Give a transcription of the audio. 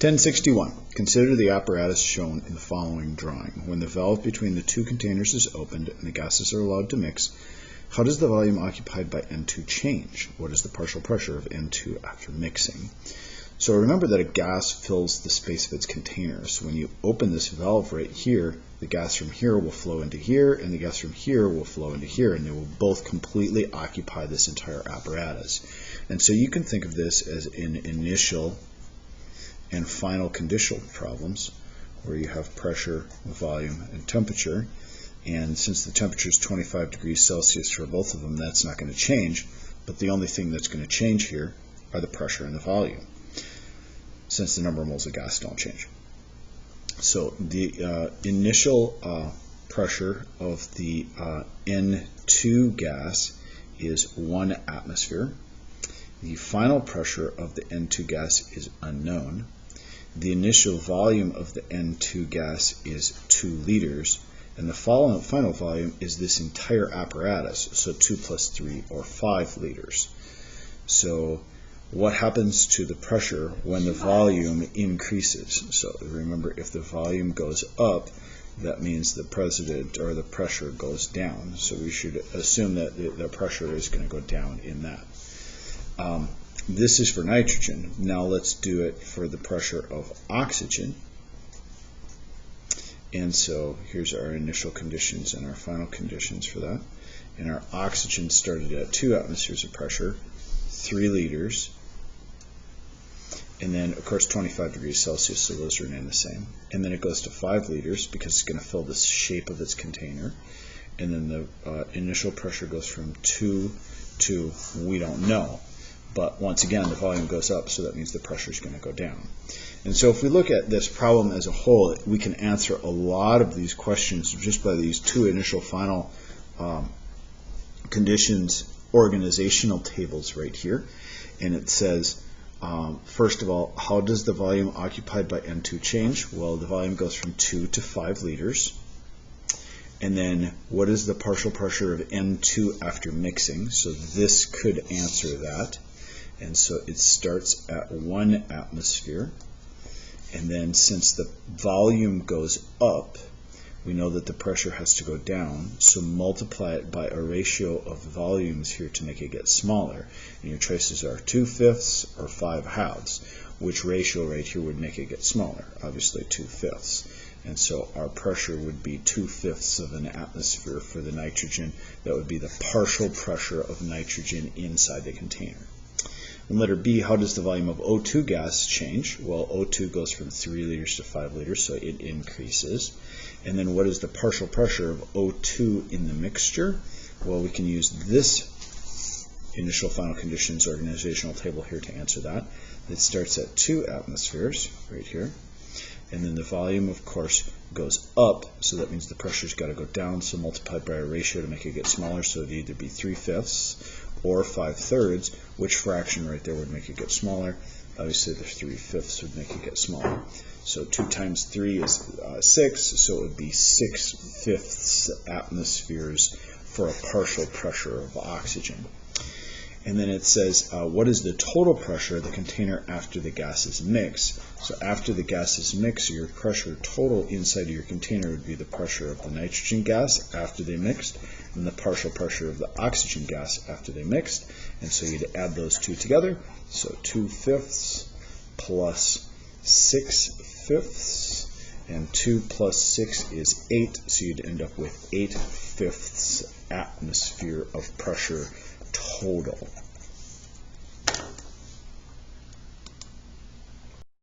1061. Consider the apparatus shown in the following drawing. When the valve between the two containers is opened and the gases are allowed to mix, how does the volume occupied by N2 change? What is the partial pressure of N2 after mixing? So remember that a gas fills the space of its container. So when you open this valve right here, the gas from here will flow into here, and the gas from here will flow into here, and they will both completely occupy this entire apparatus. And so you can think of this as in initial and final conditional problems, where you have pressure, volume, and temperature. And since the temperature is 25 degrees Celsius for both of them, that's not going to change. But the only thing that's going to change here are the pressure and the volume, since the number of moles of gas don't change. So the initial pressure of the N2 gas is 1 atmosphere. The final pressure of the N2 gas is unknown. The initial volume of the N2 gas is 2 liters, and the final volume is this entire apparatus, so 2 plus 3 or 5 liters. So what happens to the pressure when the volume increases? So remember, if the volume goes up, that means the pressure goes down. So we should assume that the pressure is going to go down in that. This is for nitrogen. Now let's do it for the pressure of oxygen. And so here's our initial conditions and our final conditions for that. And our oxygen started at 2 atmospheres of pressure, 3 liters, and then of course 25 degrees Celsius, so those remain the same. And then it goes to 5 liters because it's going to fill the shape of its container. And then the initial pressure goes from 2 to, we don't know. But once again, the volume goes up, so that means the pressure is going to go down. And so if we look at this problem as a whole, we can answer a lot of these questions just by these 2 initial final conditions organizational tables right here. And it says, first of all, how does the volume occupied by N2 change? Well, the volume goes from 2 to 5 liters. And then what is the partial pressure of N2 after mixing? So this could answer that. And so it starts at 1 atmosphere. And then since the volume goes up, we know that the pressure has to go down. So multiply it by a ratio of volumes here to make it get smaller. And your choices are 2/5 or 5/2. Which ratio right here would make it get smaller? Obviously 2/5. And so our pressure would be 2/5 of an atmosphere for the nitrogen. That would be the partial pressure of nitrogen inside the container. And letter B, how does the volume of O2 gas change? Well, O2 goes from 3 liters to 5 liters, so it increases. And then what is the partial pressure of O2 in the mixture? Well, we can use this initial final conditions organizational table here to answer that. It starts at 2 atmospheres right here. And then the volume, of course, goes up, so that means the pressure's got to go down, so multiplied by a ratio to make it get smaller, so it'd either be 3/5 or 5/3. Which fraction right there would make it get smaller? Obviously the 3/5 would make it get smaller. So 2 times 3 is 6, so it would be 6/5 atmospheres for a partial pressure of oxygen. And then it says, what is the total pressure of the container after the gases mix? So after the gases mix, your pressure total inside of your container would be the pressure of the nitrogen gas after they mixed, and the partial pressure of the oxygen gas after they mixed. And so you'd add those 2 together. So 2/5 plus 6/5, and 2 plus 6 is 8, so you'd end up with 8/5 atmosphere of pressure total.